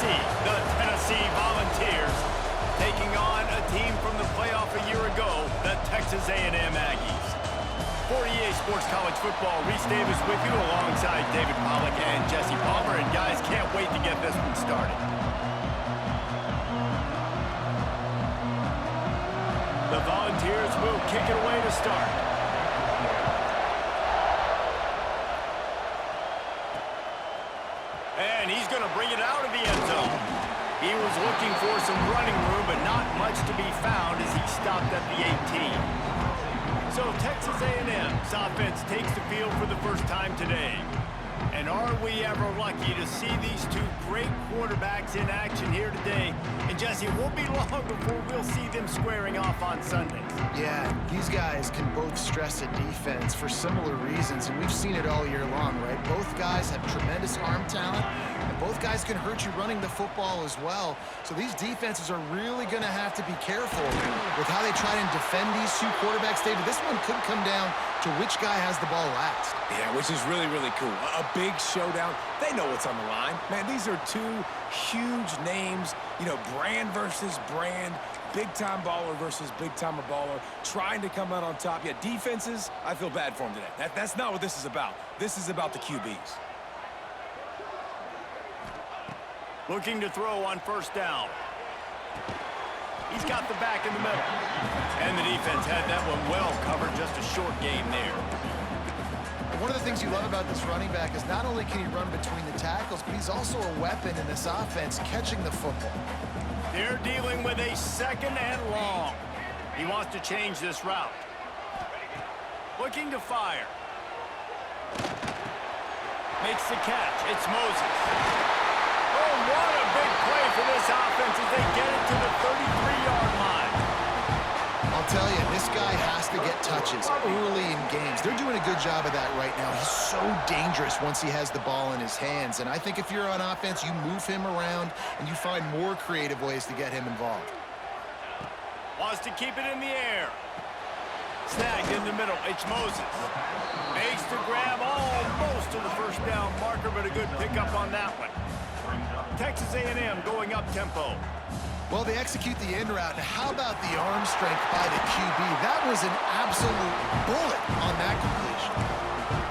see the Tennessee Volunteers taking on a team from the playoff a year ago, the Texas A&M Aggies. For EA Sports College Football, Reese Davis with you alongside David Pollack and Jesse Palmer. And guys, can't wait to get this one started. The Volunteers will kick it away to start. And he's going to bring it out of the end zone. He was looking for some running room, but not much to be found as he stopped at the 18. So Texas A&M's offense takes the field for the first time today. And are we ever lucky to see these two great quarterbacks in action here today? And Jesse, it won't be long before we'll see them squaring off on Sundays. Yeah, these guys can both stress a defense for similar reasons, and we've seen it all year long, right? Both guys have tremendous arm talent, and both guys can hurt you running the football as well. So these defenses are really going to have to be careful with how they try and defend these two quarterbacks. David, this one could come down to which guy has the ball last. Yeah, which is really, really cool. A big showdown. They know what's on the line. Man, these are two huge names, you know, brand versus brand, big-time baller versus big-time baller, trying to come out on top. Yeah, defenses, I feel bad for them today. That's not what this is about. This is about the QBs. Looking to throw on first down. He's got the back in the middle. And the defense had that one well covered, just a short game there. One of the things you love about this running back is not only can he run between the tackles, but he's also a weapon in this offense, catching the football. They're dealing with a second and long. He wants to change this route. Looking to fire. Makes the catch. It's Moses. Oh, what a big play for this offense as they get it to the 33-yard line. I'll tell you, this guy has to get touches early in games. They're doing a good job of that right now. He's so dangerous once he has the ball in his hands. And I think if you're on offense, you move him around and you find more creative ways to get him involved. Wants to keep it in the air. Snagged in the middle. It's Moses. Makes the grab almost to the first down marker, but a good pickup on that one. Texas A&M going up tempo. Well, they execute the end route. Now, how about the arm strength by the QB? That was an absolute bullet on that completion.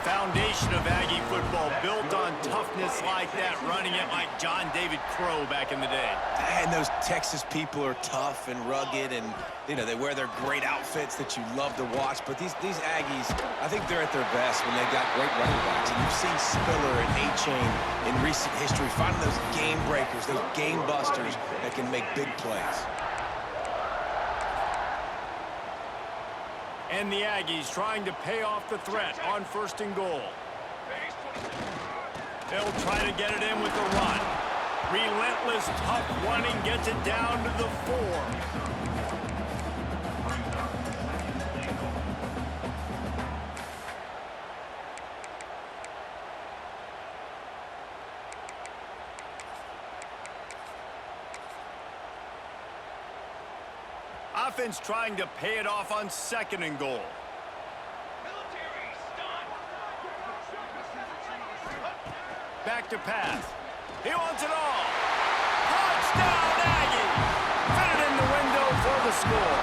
Foundation of Aggie football built on toughness like that, running it like John David Crow back in the day. And those Texas people are tough and rugged, and you know they wear their great outfits that you love to watch. But these Aggies, I think they're at their best when they've got great running backs. And you've seen Spiller and A-Chain in recent history finding those game breakers, those game busters that can make big plays. And the Aggies trying to pay off the threat on first and goal. They'll try to get it in with the run. Relentless, tough running gets it down to the 4. Offense trying to pay it off on second and goal. Back to pass. He wants it all. Touchdown, Aggie! Fit it in the window for the score.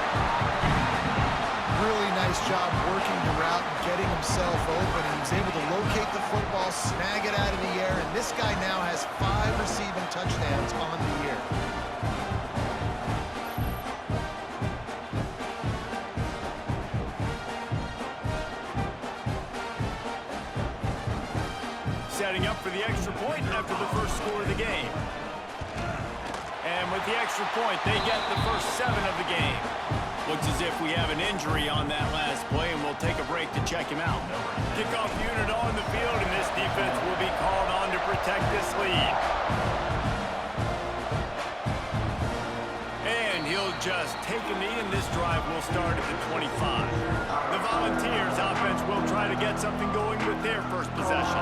Really nice job working the route and getting himself open. And he was able to locate the football, snag it out of the air, and this guy now has 5 receiving touchdowns on the year. Setting up for the extra point after the first score of the game. And with the extra point, they get the first 7 of the game. Looks as if we have an injury on that last play, and we'll take a break to check him out. Kickoff unit on the field, and this defense will be called on to protect this lead. And he'll just take a knee, and this drive will start at the 25. The Volunteers offense will try to get something going with their first possession.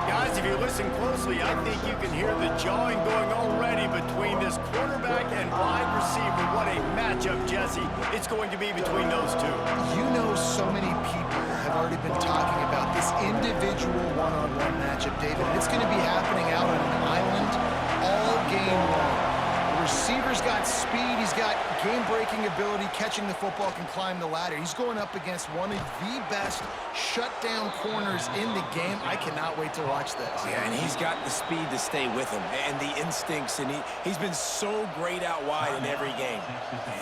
Guys, if you listen closely, I think you can hear the jawing going already between this quarterback and wide receiver. What a matchup, Jesse, it's going to be between those two. You know, so many people have already been talking about this individual one-on-one matchup, David. It's going to be happening out on an island all game receiver's got speed. He's got game-breaking ability, catching the football, can climb the ladder. He's going up against one of the best shutdown corners in the game. I cannot wait to watch this. Yeah, and he's got the speed to stay with him and the instincts, and he's been so great out wide in every game.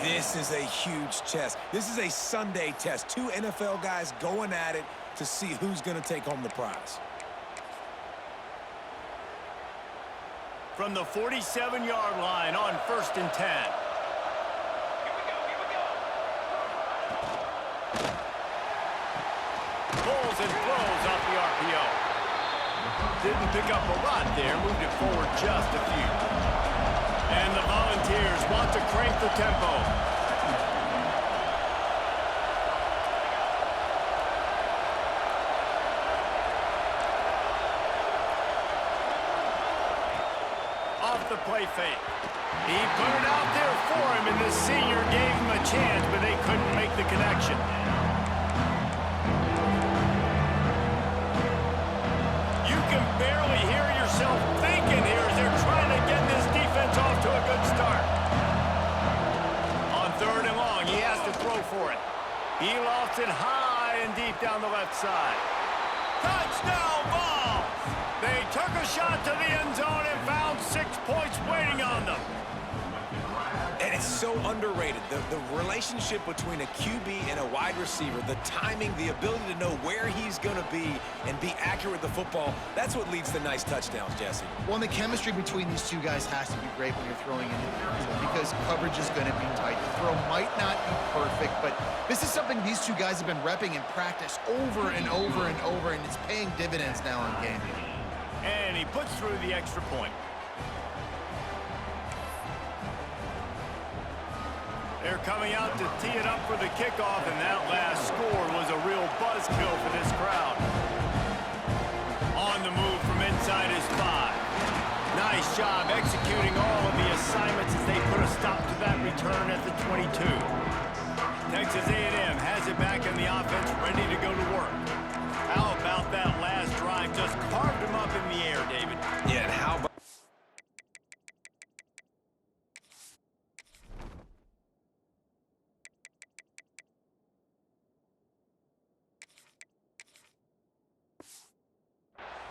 This is a huge test. This is a Sunday test. Two NFL guys going at it to see who's going to take home the prize. From the 47-yard line on 1st and 10. Pulls and throws off the RPO. Didn't pick up a lot there, moved it forward just a few. And the Volunteers want to crank the tempo. The play fake. He put it out there for him, and the senior gave him a chance, but they couldn't make the connection. You can barely hear yourself thinking here as they're trying to get this defense off to a good start. On 3rd and long, he has to throw for it. He lofts it high and deep down the left side. Touchdown ball! They took a shot to the end zone and found 6 points waiting on them. And it's so underrated. The relationship between a QB and a wide receiver, the timing, the ability to know where he's going to be and be accurate with the football, that's what leads to nice touchdowns, Jesse. Well, and the chemistry between these two guys has to be great when you're throwing into the end zone because coverage is going to be tight. The throw might not be perfect, but this is something these two guys have been repping in practice over and over and over, and it's paying dividends now on game day. And he puts through the extra point. They're coming out to tee it up for the kickoff, and that last score was a real buzzkill for this crowd. On the move from inside his 5. Nice job executing all of the assignments as they put a stop to that return at the 22. Texas A&M has it back in the offense, ready to go to work. How about that last drive? Just carved him up in the air, David. Yeah, and how about...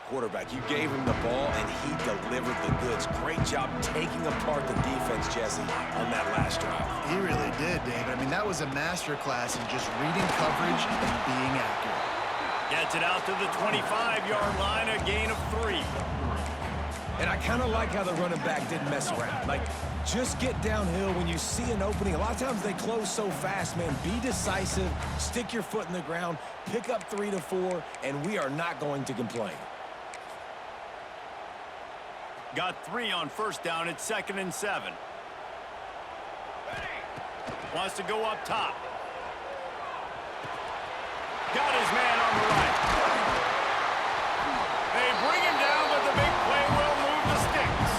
Quarterback, you gave him the ball, and he delivered the goods. Great job taking apart the defense, Jesse, on that last drive. He really did, David. I mean, that was a masterclass in just reading coverage and being accurate. Gets it out to the 25-yard line, a gain of 3. And I kind of like how the running back didn't mess around. Like, just get downhill when you see an opening. A lot of times they close so fast, man. Be decisive, stick your foot in the ground, pick up 3 to 4, and we are not going to complain. Got 3 on 1st down. It's 2nd and 7. Wants to go up top. Got his man on the right. They bring him down, but the big play will move the sticks.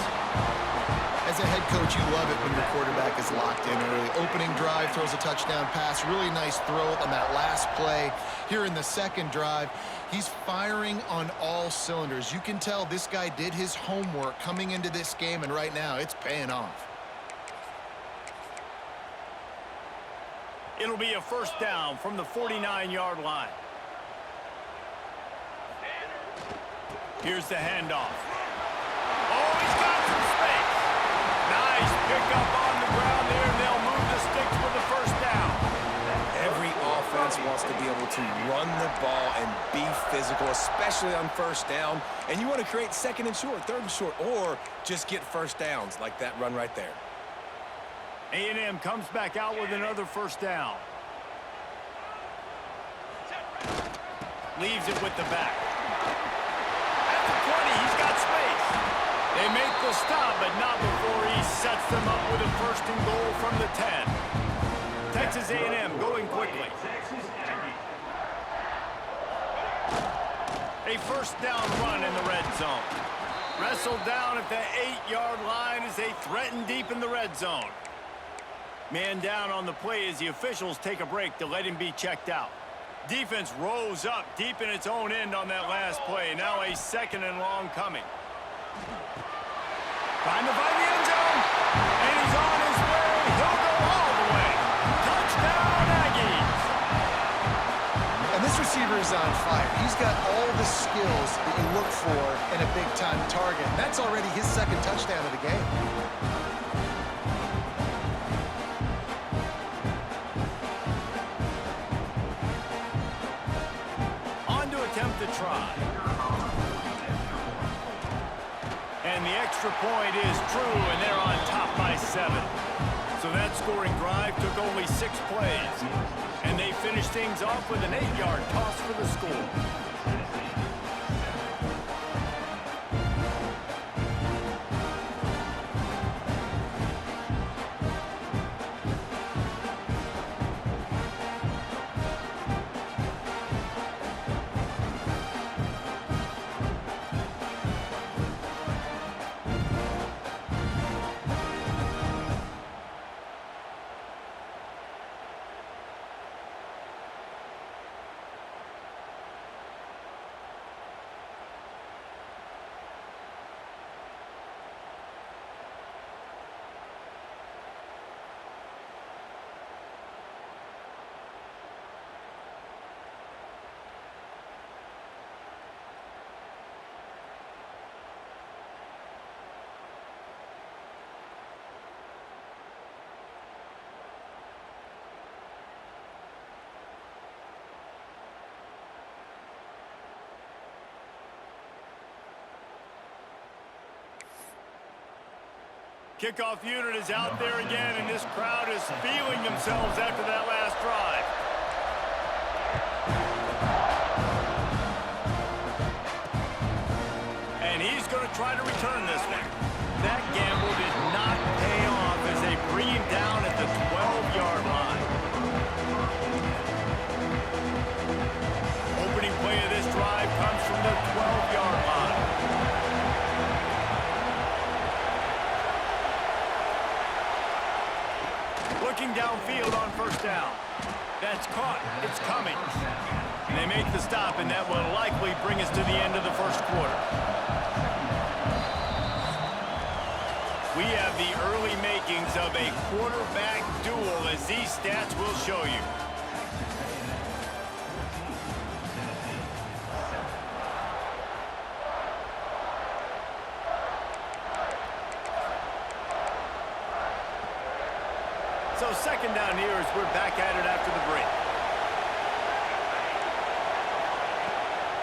As a head coach, you love it when your quarterback is locked in early. Opening drive, throws a touchdown pass. Really nice throw on that last play. Here in the 2nd drive, he's firing on all cylinders. You can tell this guy did his homework coming into this game, and right now it's paying off. It'll be a 1st down from the 49-yard line. Here's the handoff. Oh, he's got some space. Nice pickup on the ground there, and they'll move the sticks for the 1st down. Every offense wants to be able to run the ball and be physical, especially on 1st down. And you want to create 2nd and short, 3rd and short, or just get 1st downs like that run right there. A&M comes back out with another 1st down. Leaves it with the back. At the 20, he's got space. They make the stop, but not before he sets them up with a 1st and goal from the 10. Texas A&M going quickly. A 1st down run in the red zone. Wrestled down at the 8-yard line as they threaten deep in the red zone. Man down on the play as the officials take a break to let him be checked out. Defense rose up deep in its own end on that last play. Now a 2nd and long coming. Trying to find the end zone. And he's on his This receiver is on fire. He's got all the skills that you look for in a big-time target. And that's already his second touchdown of the game. On to attempt the try. And the extra point is true, and they're on top by 7. So that scoring drive took only 6 plays. And they finished things off with an 8-yard toss for the score. Kickoff unit is out there again, and this crowd is feeling themselves after that last drive. And he's going to try to return this one. That gamble did not pay off as they bring him down at the 12-yard line. Opening play of this drive comes from the 12-yard line. Looking downfield on first down. That's caught. It's coming. And they make the stop, and that will likely bring us to the end of the first quarter. We have the early makings of a quarterback duel, as these stats will show you. So second down here as we're back at it after the break.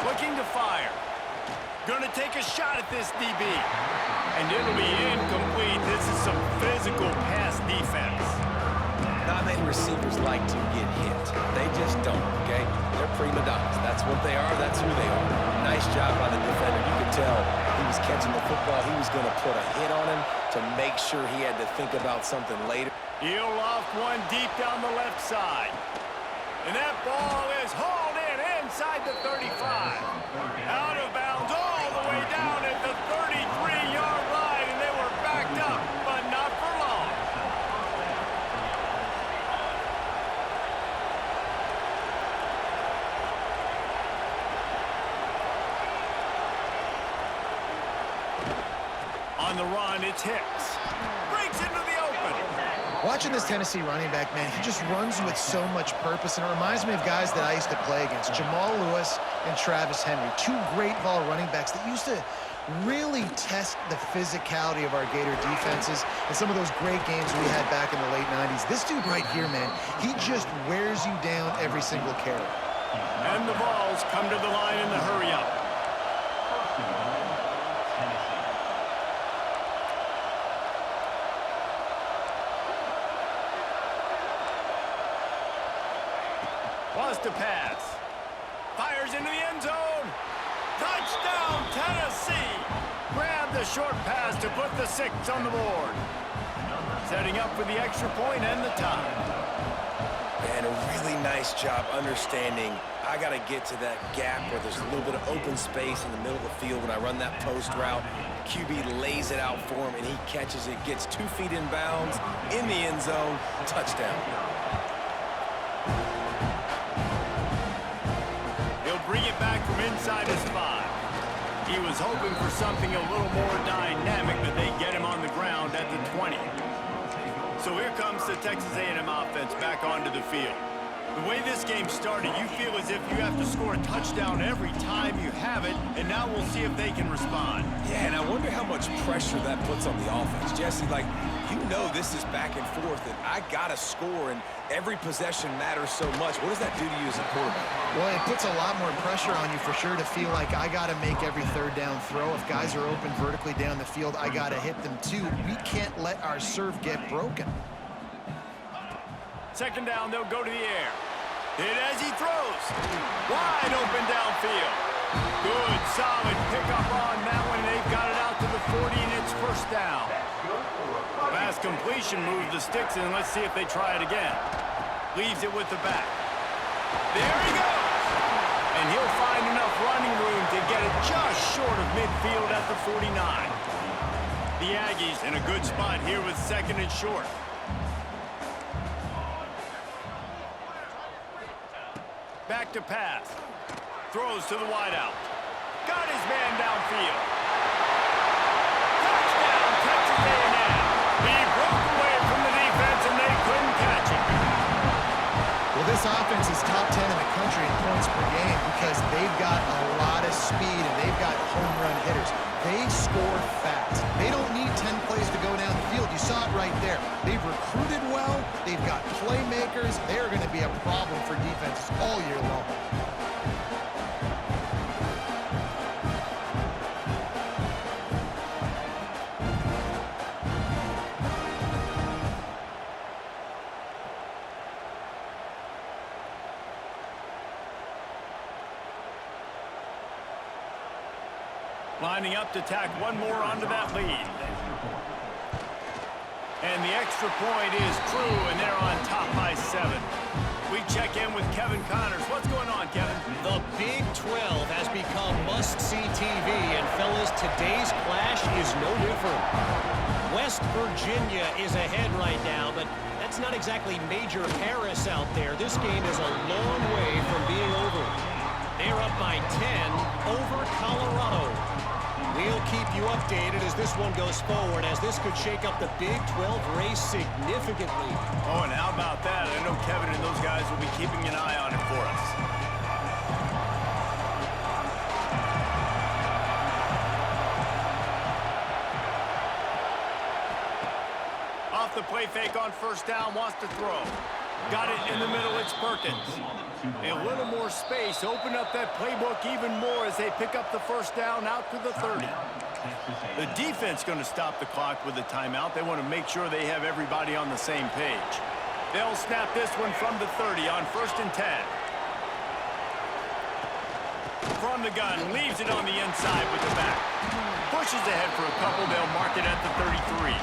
Looking to fire. Gonna take a shot at this DB. And it'll be incomplete. This is some physical pass defense. Not many receivers like to get hit. They just don't, okay? They're prima donnas. That's what they are. That's who they are. Nice job by the defender. You could tell he was catching the football. He was going to put a hit on him to make sure he had to think about something later. He'll loft one deep down the left side. And that ball is hauled in inside the 35. Out of bounds all the way down at the 33-yard line, and they were backed up, but not for long. On the run, it's Hicks. Breaks into the open. Watching this Tennessee running back, man, he just runs with so much purpose, and it reminds me of guys that I used to play against, Jamal Lewis and Travis Henry, two great ball running backs that used to really test the physicality of our Gator defenses in some of those great games we had back in the late 90s. This dude right here, man, he just wears you down every single carry. And the balls come to the line in the hurry-up. Wants to pass. Fires into the end zone. Touchdown, Tennessee. Grab the short pass to put the 6 on the board. Setting up for the extra point and the tie. And a really nice job understanding I got to get to that gap where there's a little bit of open space in the middle of the field when I run that post route. QB lays it out for him, and he catches it, gets 2 feet in bounds, in the end zone, touchdown. Bring it back from inside his 5. He was hoping for something a little more dynamic, but they get him on the ground at the 20. So here comes the Texas A&M offense back onto the field. The way this game started, you feel as if you have to score a touchdown every time you have it, and now we'll see if they can respond. Yeah, and I wonder how much pressure that puts on the offense. Jesse, like, you know this is back and forth, and I got to score, and every possession matters so much. What does that do to you as a quarterback? Well, it puts a lot more pressure on you for sure to feel like I got to make every third down throw. If guys are open vertically down the field, I got to hit them too. We can't let our serve get broken. Second down, they'll go to the air. Hit as he throws. Wide open downfield. Good, solid pickup on that one. They've got it out to the 40, and it's first down. Last completion moved the sticks, and let's see if they try it again. Leaves it with the back. There he goes. And he'll find enough running room to get it just short of midfield at the 49. The Aggies in a good spot here with second and short. Back to pass. Throws to the wideout. Got his man downfield. Touchdown, Texas A&M. He broke away from the defense, and they couldn't catch him. Well, this offense is top 10 in the country in points per game because they've got a lot of speed and they've got home run hitters. They score fast. They don't need 10 plays to go down the field. You saw it right there. They've recruited well. They've got playmakers. They're going to be a problem for defenses all year long. Lining up to tack one more onto that lead. And the extra point is true, and they're on top by 7. We check in with Kevin Connors. What's going on, Kevin? The Big 12 has become must-see TV, and fellas, today's clash is no different. West Virginia is ahead right now, but that's not exactly Major Harris out there. This game is a long way from being over. They're up by 10 over Colorado. We'll keep you updated as this one goes forward, as this could shake up the Big 12 race significantly. Oh, and how about that? I know Kevin and those guys will be keeping an eye on it for us. Off the play fake on first down, wants to throw. Got it in the middle, it's Perkins. A little more space, open up that playbook even more as they pick up the first down out to the 30. The defense going to stop the clock with a timeout. They want to make sure they have everybody on the same page. They'll snap this one from the 30 on first and 10. From the gun, leaves it on the inside with the back. Pushes ahead for a couple, they'll mark it at the 33.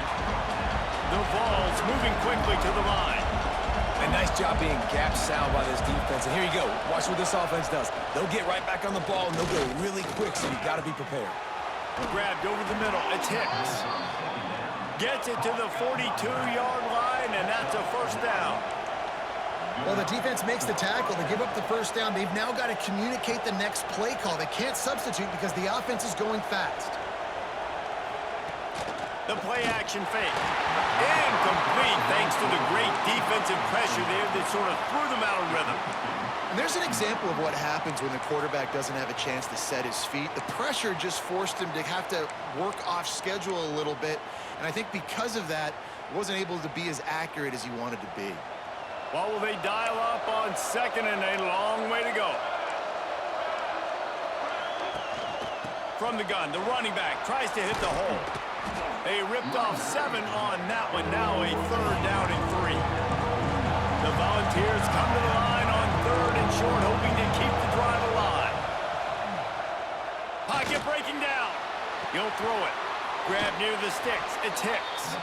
The Vols moving quickly to the line. A nice job being gap sound by this defense. And here you go. Watch what this offense does. They'll get right back on the ball, and they'll go really quick, so you got to be prepared. Grabbed over the middle. It's Hicks. Gets it to the 42-yard line, and that's a first down. Well, the defense makes the tackle. They give up the first down. They've now got to communicate the next play call. They can't substitute because the offense is going fast. The play-action fake. Incomplete thanks to the great defensive pressure there that sort of threw them out of rhythm. And there's an example of what happens when the quarterback doesn't have a chance to set his feet. The pressure just forced him to have to work off schedule a little bit. And I think because of that, wasn't able to be as accurate as he wanted to be. Well, will they dial up on second and a long way to go? From the gun, the running back tries to hit the hole. They ripped off 7 on that one. Now a third down and 3. The Volunteers come to the line on third and short, hoping to keep the drive alive. Pocket breaking down. He'll throw it. Grab near the sticks. It's Hicks.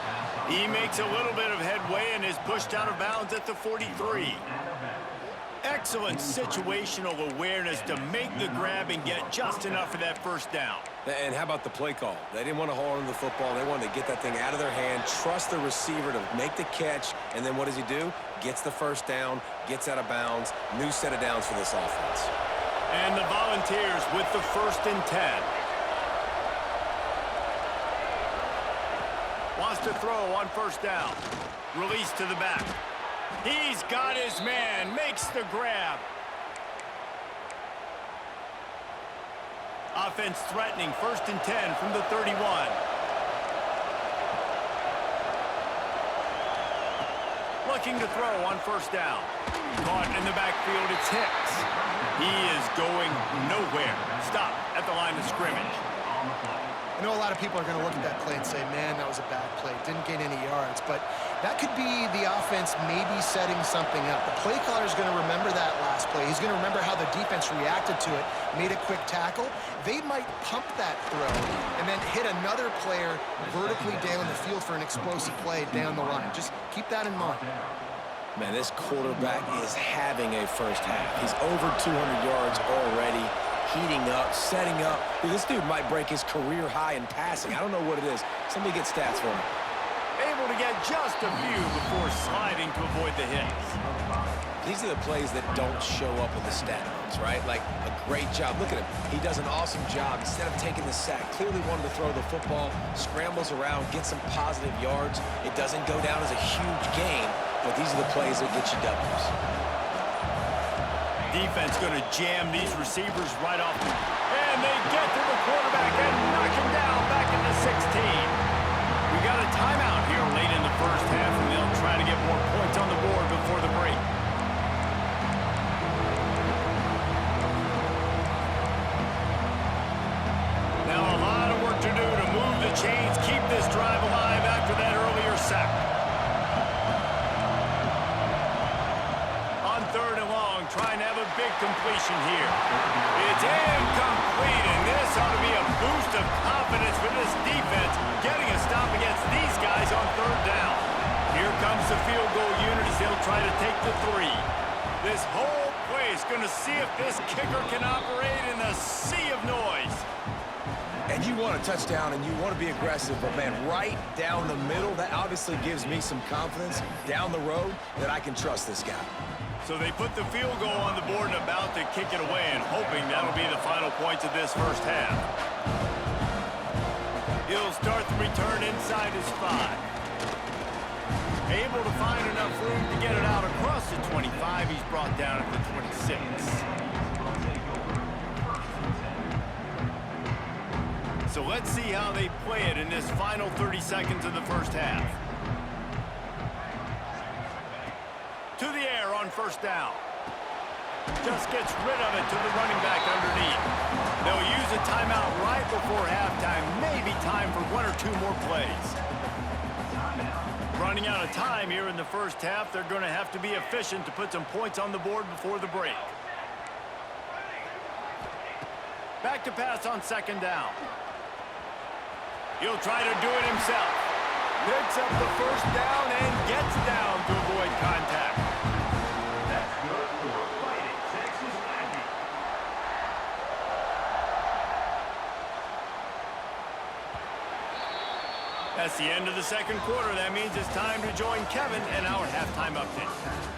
He makes a little bit of headway and is pushed out of bounds at the 43. Excellent situational awareness to make the grab and get just enough of that first down. And how about the play call? They didn't want to hold on to the football. They wanted to get that thing out of their hand, trust the receiver to make the catch, and then what does he do? Gets the first down, gets out of bounds. New set of downs for this offense. And the Volunteers with the first and 10. Wants to throw on first down. Release to the back. He's got his man, makes the grab. Offense threatening, 1st and 10 from the 31. Looking to throw on 1st down. Caught in the backfield, it's Hicks. He is going nowhere. Stop at the line of scrimmage. I know a lot of people are going to look at that play and say, man, that was a bad play. Didn't gain any yards. But that could be the offense maybe setting something up. The play caller is going to remember that last play. He's going to remember how the defense reacted to it, made a quick tackle. They might pump that throw and then hit another player vertically down the field for an explosive play down the line. Just keep that in mind. Man, this quarterback is having a first half. He's over 200 yards already, heating up, setting up. Dude, this dude might break his career high in passing. I don't know what it is. Somebody get stats for him. Able to get just a few before sliding to avoid the hits. These are the plays that don't show up in the stat notes, right? Like a great job. Look at him. He does an awesome job. Instead of taking the sack, clearly wanted to throw the football, scrambles around, get some positive yards. It doesn't go down as a huge gain, but these are the plays that get you W's. Defense going to jam these receivers right off. And they get to the quarterback and knock him down back into 16. We got a timeout here late in the 1st half, and they'll try to get more points on the board before the break. Now a lot of work to do to move the chains, keep this drive alive after that earlier sack. On 3rd and long, trying to have a big completion here. It's incomplete, and this ought to be a boost of confidence for this defense, getting a stop against these guys on 3rd down. Here comes the field goal unit as they'll try to take the 3. This whole play is going to see if this kicker can operate in the sea of noise. And you want a touchdown and you want to be aggressive, but man, right down the middle, that obviously gives me some confidence down the road that I can trust this guy. So they put the field goal on the board and about to kick it away, and hoping that'll be the final points of this 1st half. He'll start the return inside his 5. Able to find enough room to get it out across the 25. He's brought down at the 26. So let's see how they play it in this final 30 seconds of the 1st half. To the air on 1st down. Just gets rid of it to the running back underneath. They'll use a timeout right before halftime. Maybe time for 1 or 2 more plays. Running out of time here in the 1st half. They're going to have to be efficient to put some points on the board before the break. Back to pass on 2nd down. He'll try to do it himself. Picks up the 1st down and gets down to avoid contact. That's good for Fighting Texas Aggies. That's the end of the 2nd quarter. That means it's time to join Kevin and our halftime update.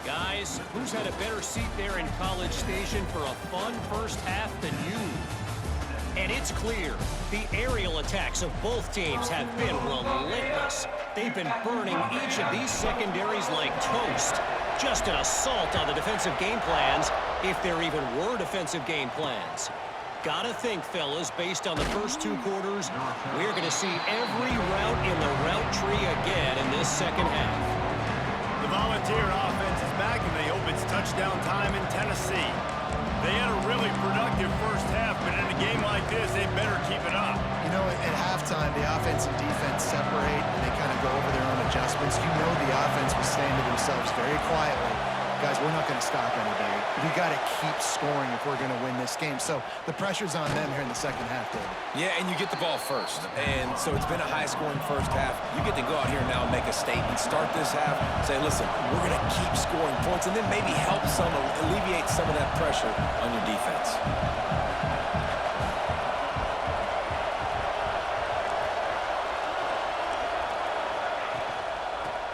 Guys, who's had a better seat there in College Station for a fun 1st half than you? And it's clear, the aerial attacks of both teams have been relentless. They've been burning each of these secondaries like toast. Just an assault on the defensive game plans, if there even were defensive game plans. Gotta think, fellas, based on the first 2 quarters, we're gonna see every route in the route tree again in this 2nd half. The Volunteer offense is back, and they hope it's touchdown time in Tennessee. They had a really productive 1st half, but in a game like this, they better keep it up. You know, at halftime, the offense and defense separate, and they kind of go over their own adjustments. You know the offense was saying to themselves very quietly, guys, we're not going to stop anybody. We got to keep scoring if we're going to win this game. So the pressure's on them here in the 2nd half, David. Yeah, and you get the ball first. And so it's been a high-scoring 1st half. You get to go out here now and make a statement. Start this half, say, listen, we're going to keep scoring points, and then maybe help some, alleviate some of that pressure on your defense.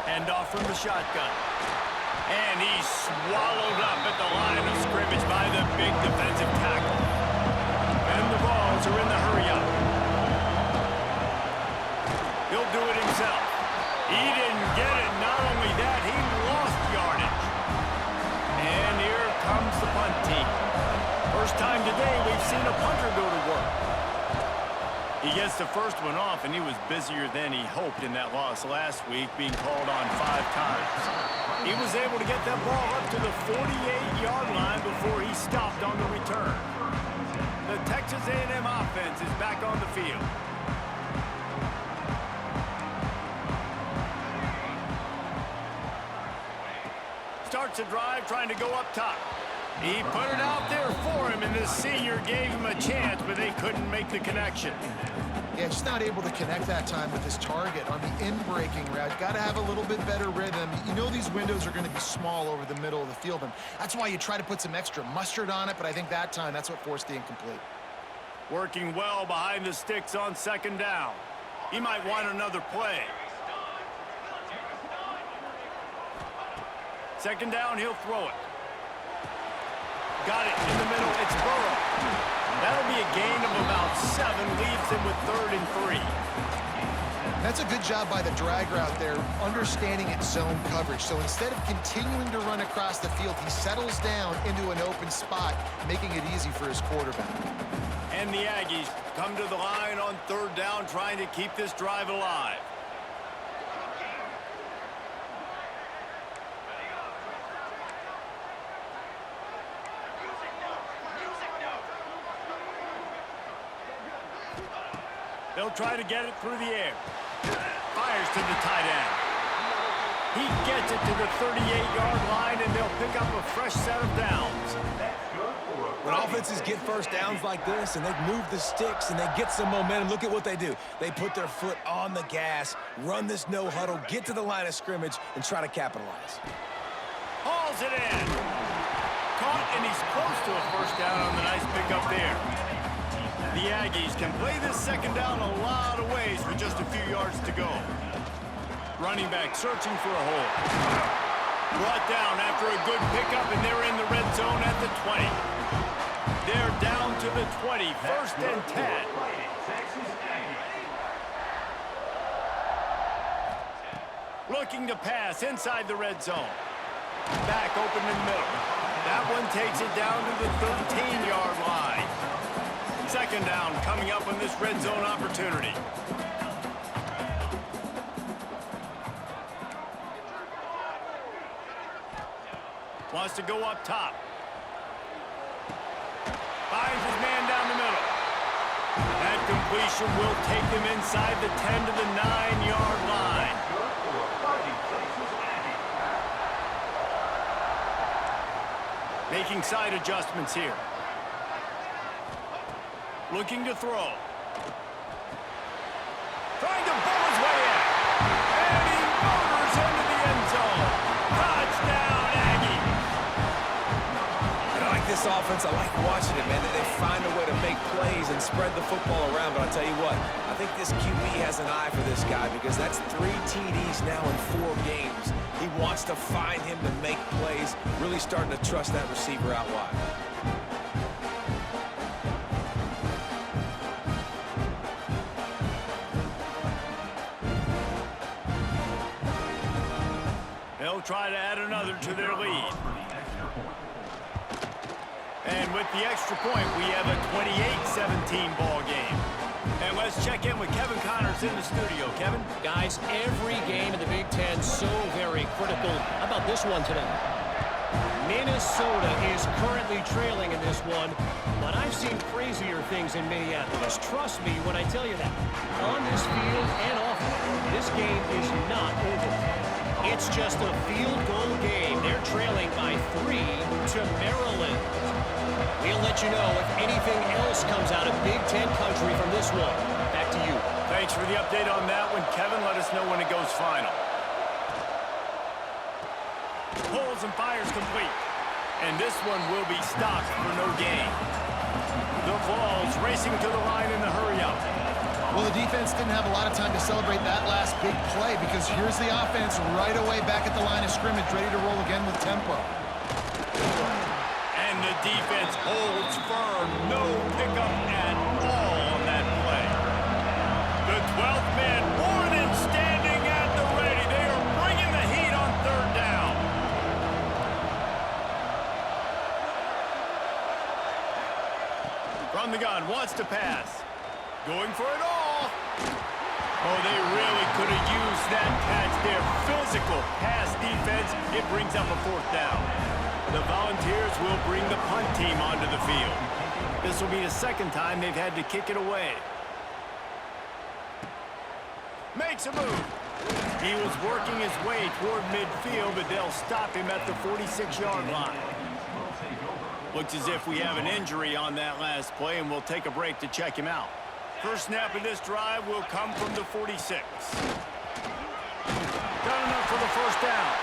Hand off from the shotgun. And he's swallowed up at the line of scrimmage by the big defensive tackle. And the balls are in the hurry-up. He'll do it himself. He didn't get it. Not only that, he lost yardage. seen a punter go to work. He gets the first one off, and he was busier than he hoped in that loss last week, being called on 5 times. He was able to get that ball up to the 48-yard line before he stopped on the return. The Texas A&M offense is back on the field. Starts a drive trying to go up top. He put it out there for him, and the senior gave him a chance, but they couldn't make the connection. Yeah, just not able to connect that time with his target on the in-breaking route. Got to have a little bit better rhythm. You know these windows are going to be small over the middle of the field, and that's why you try to put some extra mustard on it, but I think that time that's what forced the incomplete. Working well behind the sticks on 2nd down. He might want another play. 2nd down, he'll throw it. Got it in the middle. It's Burrow. That'll be a gain of about 7. Leaves him with 3rd and 3. That's a good job by the drag route there, understanding its zone coverage. So instead of continuing to run across the field, he settles down into an open spot, making it easy for his quarterback. And the Aggies come to the line on 3rd down, trying to keep this drive alive. They'll try to get it through the air. Fires to the tight end. He gets it to the 38-yard line, and they'll pick up a fresh set of downs. When offenses get first downs like this and they move the sticks and they get some momentum, look at what they do. They put their foot on the gas, run this no huddle, get to the line of scrimmage, and try to capitalize. Hauls it in. Caught, and he's close to a first down on the nice pickup there. The Aggies can play this 2nd down a lot of ways with just a few yards to go. Running back searching for a hole. Brought down after a good pickup, and they're in the red zone at the 20. They're down to the 20, 1st and 10. Looking to pass inside the red zone. Back open in the middle. That one takes it down to the 13-yard line. 2nd down coming up on this red zone opportunity. Wants to go up top. Finds his man down the middle. That completion will take them inside the 10 to the 9-yard line. Making side adjustments here. Looking to throw. Trying to bull his way in. And he motors into the end zone. Touchdown, Aggie. I like this offense. I like watching it, man. They find a way to make plays and spread the football around. But I'll tell you what, I think this QB has an eye for this guy because that's 3 TDs now in 4 games. He wants to find him to make plays, really starting to trust that receiver out wide. They'll try to add another to their lead. And with the extra point, we have a 28-17 ball game. And let's check in with Kevin Connors in the studio. Kevin? Guys, every game in the Big Ten so very critical. How about this one today? Minnesota is currently trailing in this one, but I've seen crazier things in Minneapolis. Trust me when I tell you that. On this field and off it, this game is not over. It's just a field goal game. They're trailing by 3 to Maryland. We'll let you know if anything else comes out of Big Ten country from this one. Back to you. Thanks for the update on that one, Kevin. Let us know when it goes final. Pulls and fires complete. And this one will be stopped for no gain. The Vols racing to the line in the hurry-up. Well, the defense didn't have a lot of time to celebrate that last big play because here's the offense right away back at the line of scrimmage, ready to roll again with tempo. And the defense holds firm. No pickup at all on that play. The 12th man more than standing at the ready. They are bringing the heat on 3rd down. From the gun, wants to pass. Going for it all. Oh, they really could have used that patch there. Physical pass defense. It brings up a 4th down. The Volunteers will bring the punt team onto the field. This will be the 2nd time they've had to kick it away. Makes a move. He was working his way toward midfield, but they'll stop him at the 46-yard line. Looks as if we have an injury on that last play, and we'll take a break to check him out. First snap of this drive will come from the 46. Got enough for the 1st down.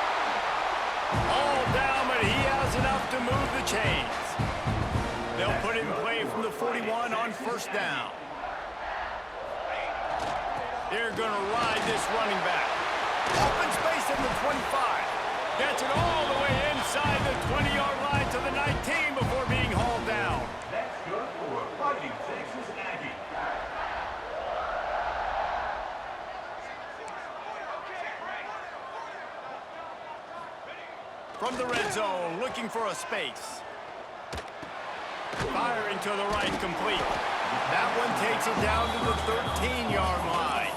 All down, but he has enough to move the chains. They'll put it in play from the 41 on 1st down. They're going to ride this running back. Open space in the 25. Gets it all the way inside the 20-yard line to the 19 before being hauled down. That's good for a Fighting Texas Aggie. From the red zone, looking for a space. Firing to the right, complete. That one takes it down to the 13-yard line.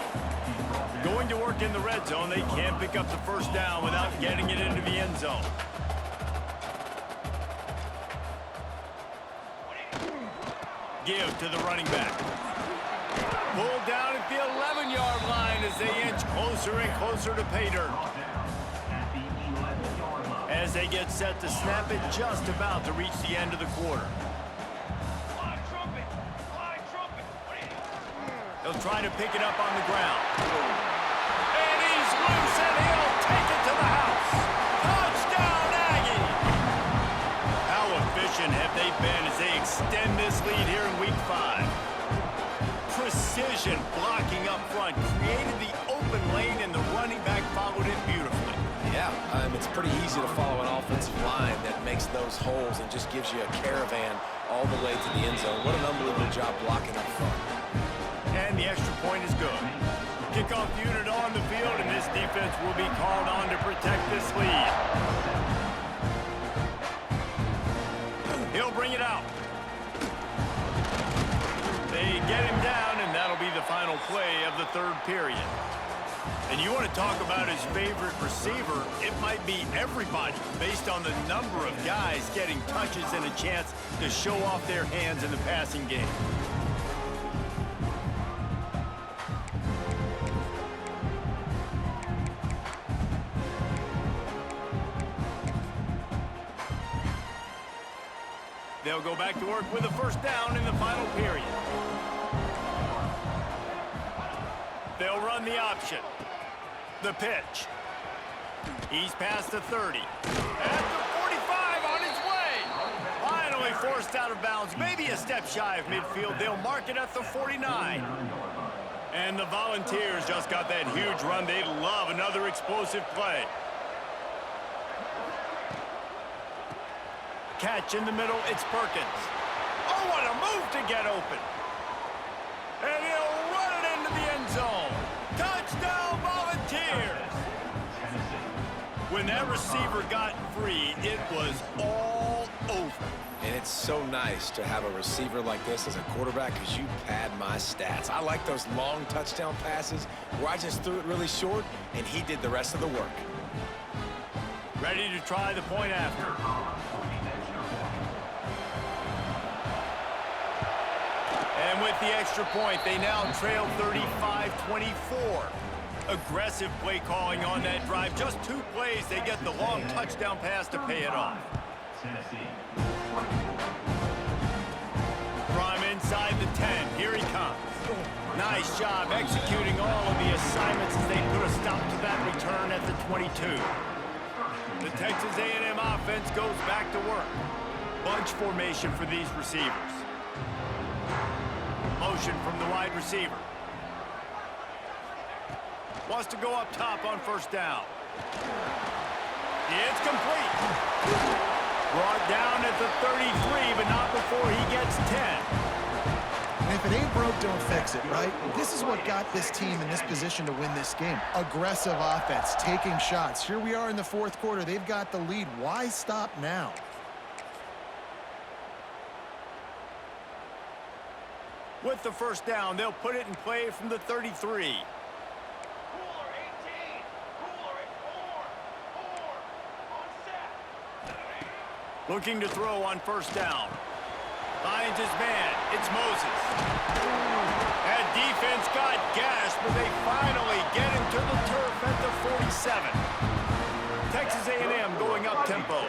Going to work in the red zone, they can't pick up the 1st down without getting it into the end zone. Give to the running back. Pulled down at the 11-yard line as they inch closer and closer to pay dirt. As they get set to snap it, just about to reach the end of the quarter. They'll try to pick it up on the ground. And he's loose, and he'll take it to the house. Touchdown, Aggie! How efficient have they been as they extend this lead here in Week 5? Precision blocking up front, created the open lane, and the running back followed it beautifully. Yeah, it's pretty easy to follow an offensive line that makes those holes and just gives you a caravan all the way to the end zone. What an unbelievable job blocking up front. And the extra point is good. Kickoff unit on the field, and this defense will be called on to protect this lead. He'll bring it out. They get him down, and that'll be the final play of the 3rd period. And you want to talk about his favorite receiver, it might be everybody, based on the number of guys getting touches and a chance to show off their hands in the passing game. They'll go back to work with a 1st down in the final period. They'll run the option. The pitch. He's past the 30. At the 45 on his way. Finally forced out of bounds. Maybe a step shy of midfield. They'll mark it at the 49. And the Volunteers just got that huge run. They'd love another explosive play. Catch in the middle, it's Perkins. Oh, what a move to get open. And he'll run it into the end zone. Touchdown, Volunteers. When that receiver got free, it was all over. And it's so nice to have a receiver like this as a quarterback because you pad my stats. I like those long touchdown passes where I just threw it really short and he did the rest of the work. Ready to try the point after. And with the extra point, they now trail 35-24. Aggressive play calling on that drive. Just 2 plays, they get the long touchdown pass to pay it off. From inside the 10, here he comes. Nice job executing all of the assignments as they put a stop to that return at the 22. The Texas A&M offense goes back to work. Bunch formation for these receivers. Motion from the wide receiver. Wants to go up top on 1st down. It's complete. Brought down at the 33, but not before he gets 10. And if it ain't broke, don't fix it, right? This is what got this team in this position to win this game. Aggressive offense, taking shots. Here we are in the 4th quarter. They've got the lead. Why stop now? With the first down, they'll put it in play from the 33. Cooler 18. Cooler at 4. 4. On set. Looking to throw on first down. Finds his man. It's Moses. That defense got gashed, but they finally get him to the turf at the 47. Texas A&M going up tempo.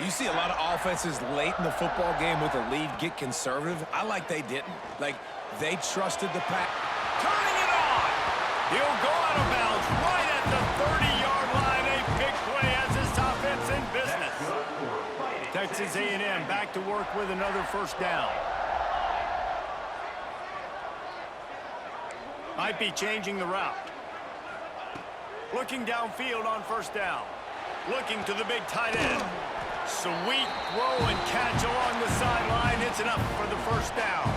You see a lot of offenses late in the football game with a lead get conservative. I like they didn't. Like, they trusted the pack. Turning it on. He'll go out of bounds right at the 30-yard line. A big play as this offense in business. Texas A&M back to work with another first down. Might be changing the route. Looking downfield on first down. Looking to the big tight end. Sweet throw and catch along the sideline. It's enough for the first down.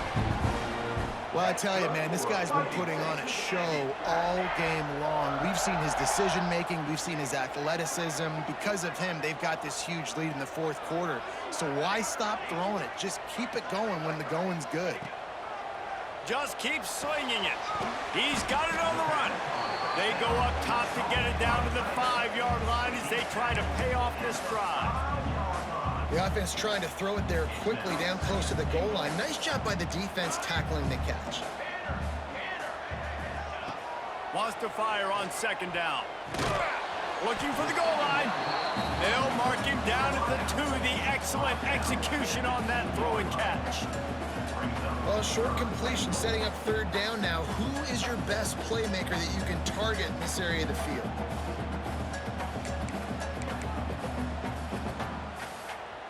Well, I tell you, man, this guy's been putting on a show all game long. We've seen his decision-making. We've seen his athleticism. Because of him, they've got this huge lead in the fourth quarter. So why stop throwing it? Just keep it going when the going's good. Just keep slinging it. He's got it on the run. They go up top to get it down to the 5-yard line as they try to pay off this drive. The offense trying to throw it there quickly down close to the goal line. Nice job by the defense tackling the catch. Wants to fire on second down. Looking for the goal line. They'll mark him down at the 2. The excellent execution on that throw and catch. Well, short completion setting up third down now. Who is your best playmaker that you can target in this area of the field?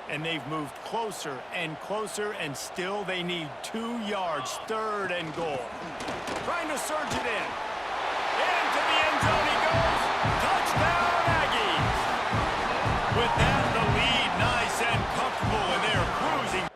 And they've moved closer and closer, and still they need 2 yards. Third and goal. Trying to surge it in. Into the end zone he goes. Touchdown, Aggies. With that, the lead nice and comfortable, and they're cruising.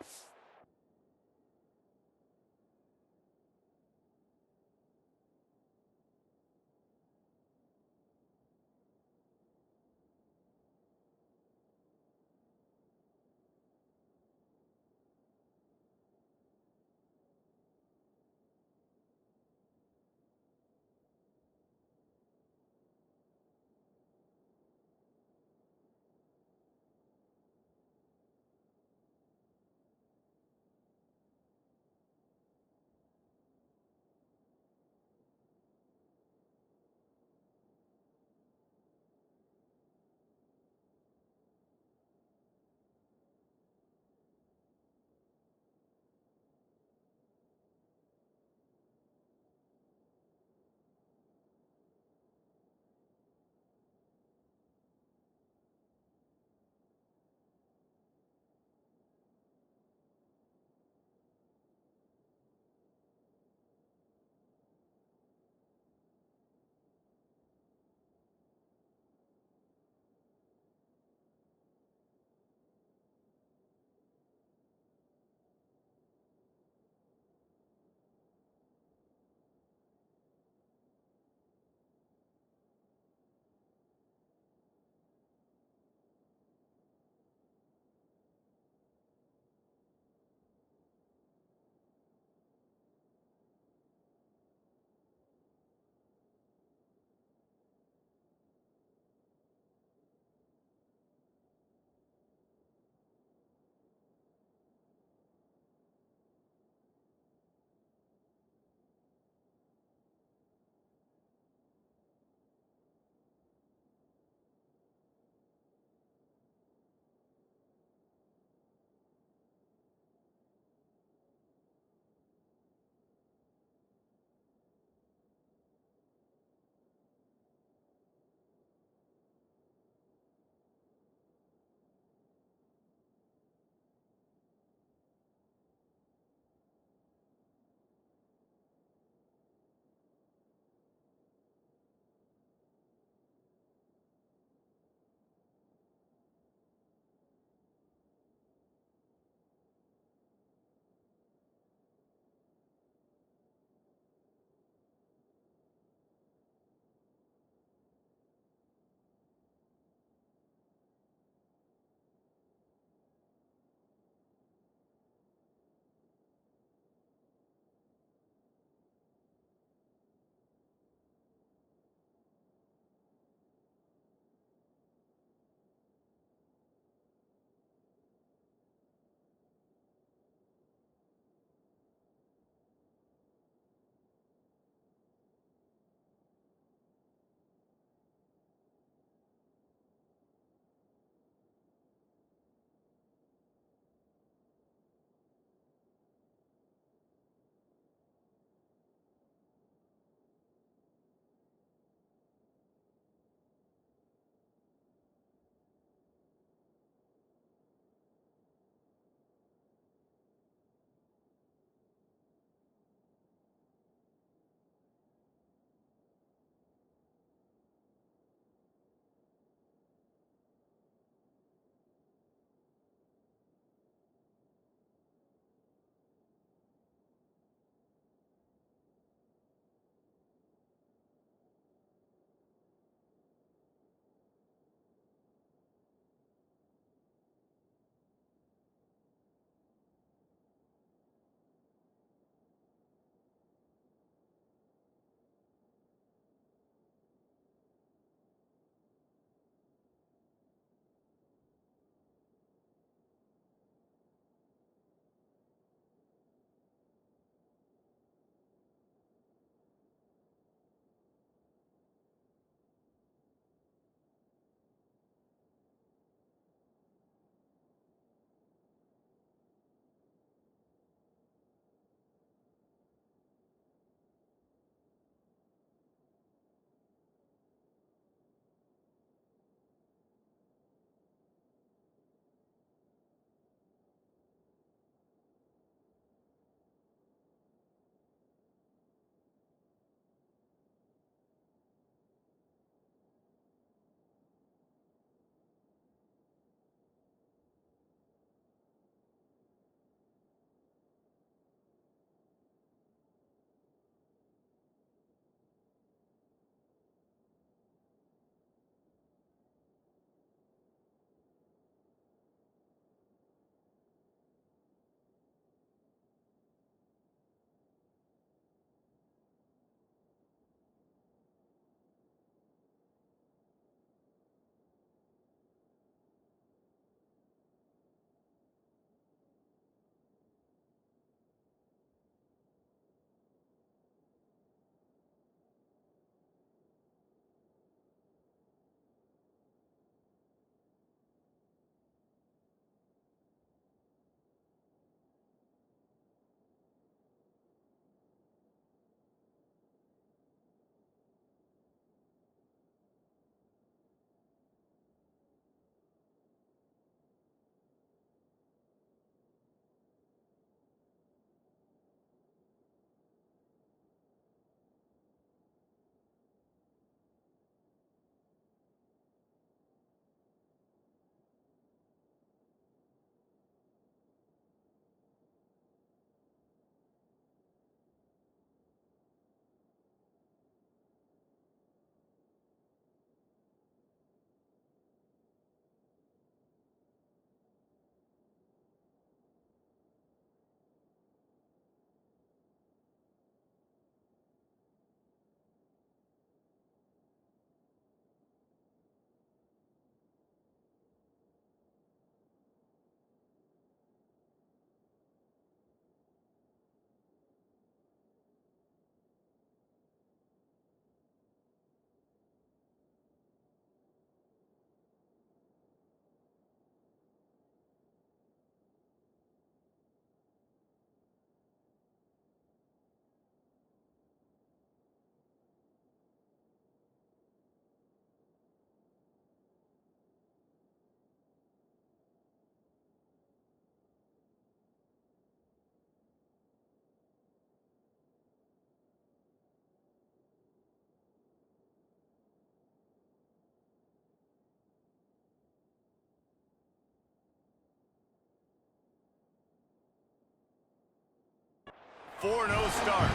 4-0 start.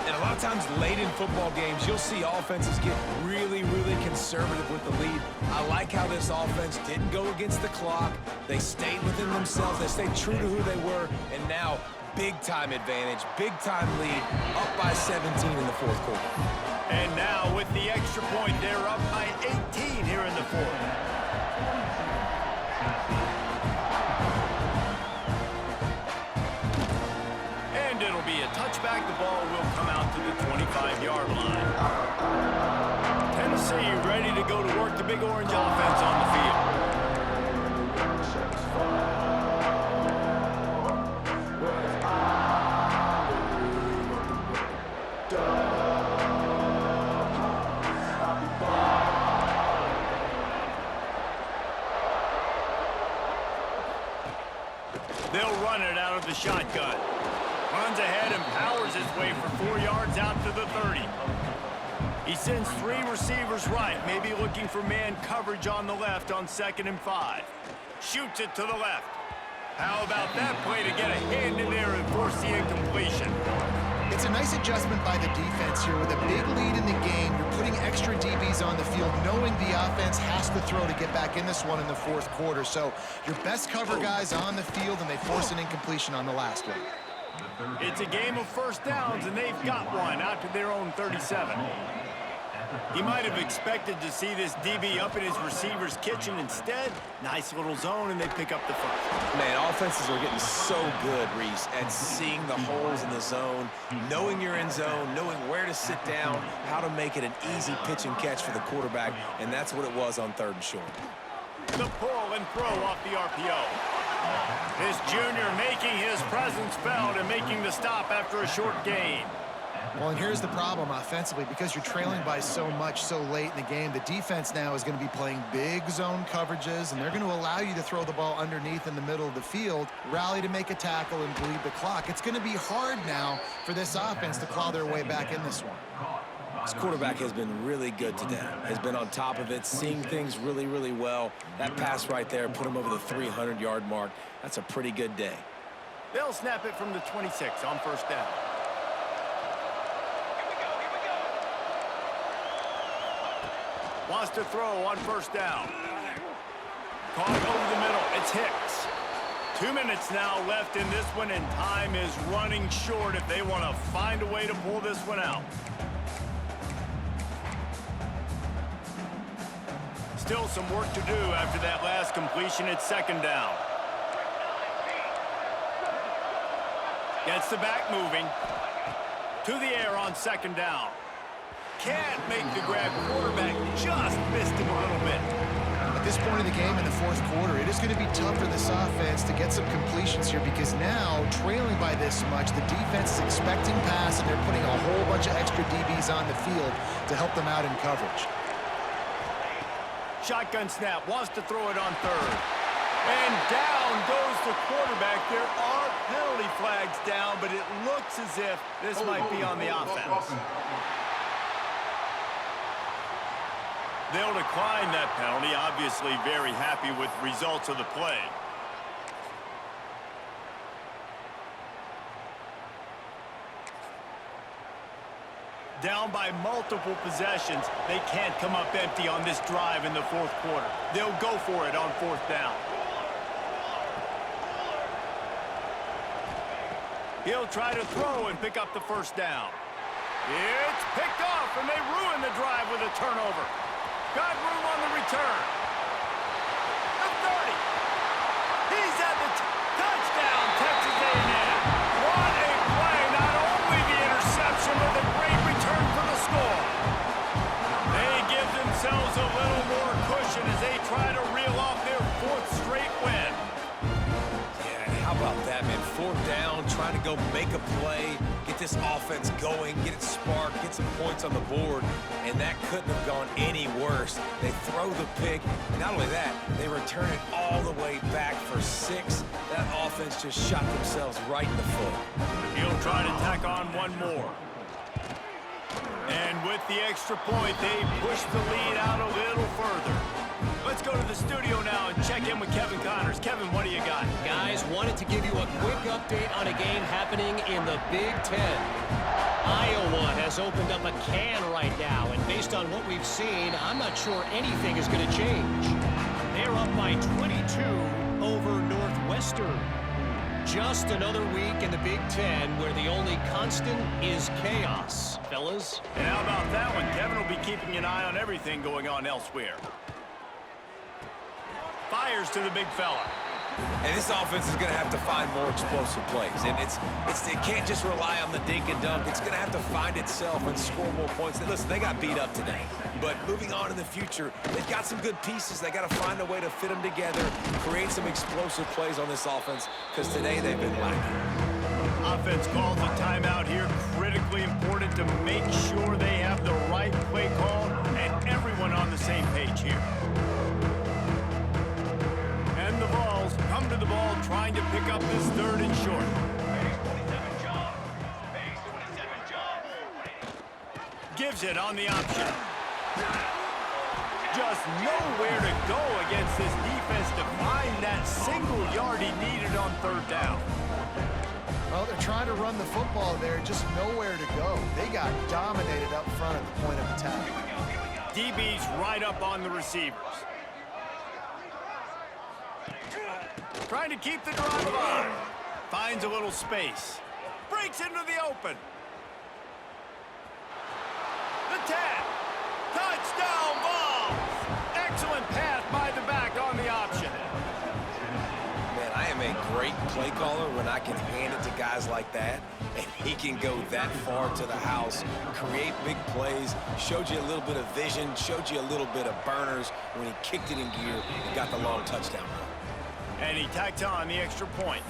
And a lot of times late in football games, you'll see offenses get really, really conservative with the lead. I like how this offense didn't go against the clock. They stayed within themselves. They stayed true to who they were. And now, big-time advantage, big-time lead, up by 17 in the fourth quarter. And now, with the extra point, they're up by 18 here in the fourth. And it'll be a touchback. The ball will come out to the 25-yard line. Tennessee ready to go to work. The Big Orange offense on the field. They'll run it out of the shotgun. Runs ahead and powers his way for 4 yards out to the 30. He sends 3 receivers right, maybe looking for man coverage on the left on 2nd and 5. Shoots it to the left. How about that play to get a hand in there and force the incompletion? It's a nice adjustment by the defense here. With a big lead in the game, you're putting extra DBs on the field, knowing the offense has to throw to get back in this one in the fourth quarter. So your best cover guys on the field, and they force an incompletion on the last one. It's a game of first downs, and they've got one out to their own 37. He might have expected to see this DB up in his receiver's kitchen. Instead, nice little zone, and they pick up the first. Man, offenses are getting so good, Reese, at seeing the holes in the zone, knowing you're in zone, knowing where to sit down, how to make it an easy pitch and catch for the quarterback, and that's what it was on 3rd and short. The pull and throw off the RPO. This junior making his presence felt and making the stop after a short gain. Well, and here's the problem offensively. Because you're trailing by so much so late in the game, the defense now is going to be playing big zone coverages, and they're going to allow you to throw the ball underneath in the middle of the field, rally to make a tackle, and bleed the clock. It's going to be hard now for this offense to claw their way back in this one. This quarterback has been really good today. Has been on top of it, seeing things really, really well. That pass right there put him over the 300-yard mark. That's a pretty good day. They'll snap it from the 26 on first down. Wants to throw on first down. Caught over the middle. It's Hicks. 2 minutes now left in this one, and time is running short if they want to find a way to pull this one out. Still some work to do after that last completion at 2nd down. Gets the back moving. To the air on 2nd down. Can't make the grab. Quarterback just missed him a little bit. At this point in the game in the fourth quarter, it is going to be tough for this offense to get some completions here, because now, trailing by this much, the defense is expecting pass, and they're putting a whole bunch of extra DBs on the field to help them out in coverage. Shotgun snap. Wants to throw it on 3rd. And down goes the quarterback. There are penalty flags down, but it looks as if this might be on the offense. They'll decline that penalty, obviously very happy with results of the play. Down by multiple possessions, they can't come up empty on this drive in the fourth quarter. They'll go for it on 4th down. He'll try to throw and pick up the first down. It's picked off, and they ruin the drive with a turnover. Got room on the return. The 30. He's at the touchdown, Texas A&M. What a play. Not only the interception, but the great return for the score. They give themselves a little more cushion as they try to reel off their 4th straight win. Yeah, how about that, man? 4th down, trying to go make a play, get this offense going, get it sparked, get some points on the board, and that couldn't have gone any worse. They throw the pick. Not only that, they return it all the way back for 6. That offense just shot themselves right in the foot. He'll try to tack on one more. And with the extra point, they push the lead out a little further. Let's go to the studio now and check in with Kevin Connors. Kevin, what do you got? Guys, wanted to give you a quick update on a game happening in the Big Ten. Iowa has opened up a can right now, and based on what we've seen, I'm not sure anything is going to change. They're up by 22 over Northwestern. Just another week in the Big Ten where the only constant is chaos, fellas. And how about that one? Kevin will be keeping an eye on everything going on elsewhere. Fires to the big fella. And this offense is going to have to find more explosive plays. And it can't just rely on the dink and dunk. It's going to have to find itself and score more points. And listen, they got beat up today. But moving on in the future, they've got some good pieces. They got to find a way to fit them together, create some explosive plays on this offense, because today they've been lacking. Offense calls a timeout here. Critically important to make sure they have the right play call and everyone on the same page here. And the Vols come to the ball trying to pick up this third and short. Gives it on the option. Just nowhere to go against this defense to find that single yard he needed on third down. Well, they're trying to run the football there, just nowhere to go. They got dominated up front at the point of attack. DB's right up on the receivers. Trying to keep the drive alive. Finds a little space. Breaks into the open. The tap. Touchdown Vols. Excellent pass by the back on the option. Man, I am a great play caller when I can hand it to guys like that, and he can go that far to the house, create big plays, showed you a little bit of vision, showed you a little bit of burners when he kicked it in gear and got the long touchdown run. And he tacked on the extra point.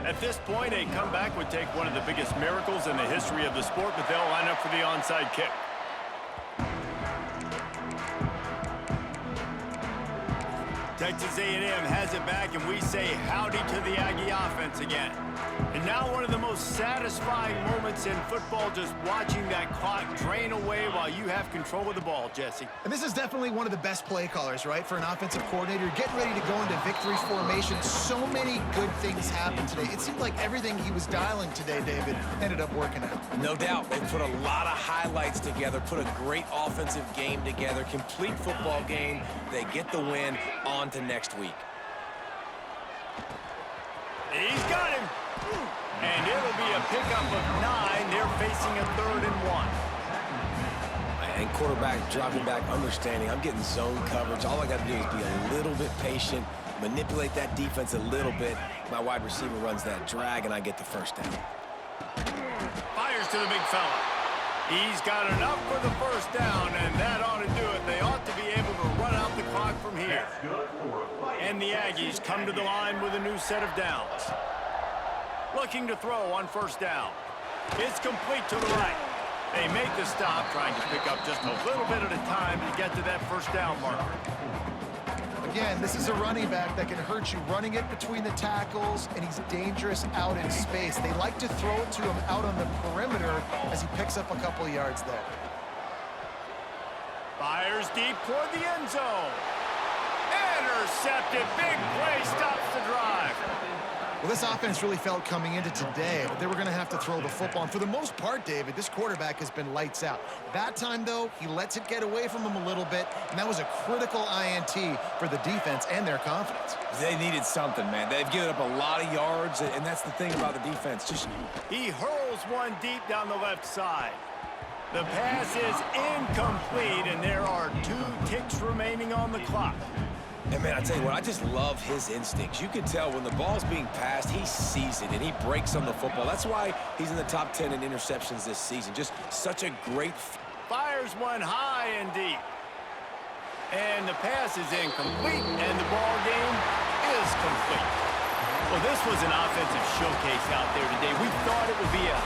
At this point, a comeback would take one of the biggest miracles in the history of the sport, but they'll line up for the onside kick. Texas A&M has it back, and we say howdy to the Aggie offense again. And now one of the most satisfying moments in football, just watching that clock drain away while you have control of the ball, Jesse. And this is definitely one of the best play callers, right, for an offensive coordinator. Getting ready to go into victory formation. So many good things happened today. It seemed like everything he was dialing today, David, ended up working out. No doubt. They put a lot of highlights together, put a great offensive game together, complete football game. They get the win. On to next week. He's got him. And it'll be a pickup of 9. They're facing a 3rd and 1. And quarterback dropping back, understanding I'm getting zone coverage. All I got to do is be a little bit patient, manipulate that defense a little bit. My wide receiver runs that drag, and I get the first down. Fires to the big fella. He's got enough for the first down, and that ought to do it. They ought to be able to run out the clock from here. And the Aggies come to the line with a new set of downs. Looking to throw on first down. It's complete to the right. They make the stop, trying to pick up just a little bit at a time to get to that first down marker. Again, this is a running back that can hurt you running it between the tackles, and he's dangerous out in space. They like to throw it to him out on the perimeter as he picks up a couple of yards there. Fires deep toward the end zone. Intercepted. Big play stops the drive. Well, this offense really felt coming into today that they were going to have to throw the football. And for the most part, David, this quarterback has been lights out. That time, though, he lets it get away from him a little bit, and that was a critical INT for the defense and their confidence. They needed something, man. They've given up a lot of yards, and that's the thing about the defense. He hurls one deep down the left side. The pass is incomplete, and there are 2 ticks remaining on the clock. And, man, I tell you what, I just love his instincts. You can tell when the ball's being passed, he sees it, and he breaks on the football. That's why he's in the top 10 in interceptions this season. Just such a great... Fires one high and deep. And the pass is incomplete, and the ball game is complete. Well, this was an offensive showcase out there today. We thought it would be a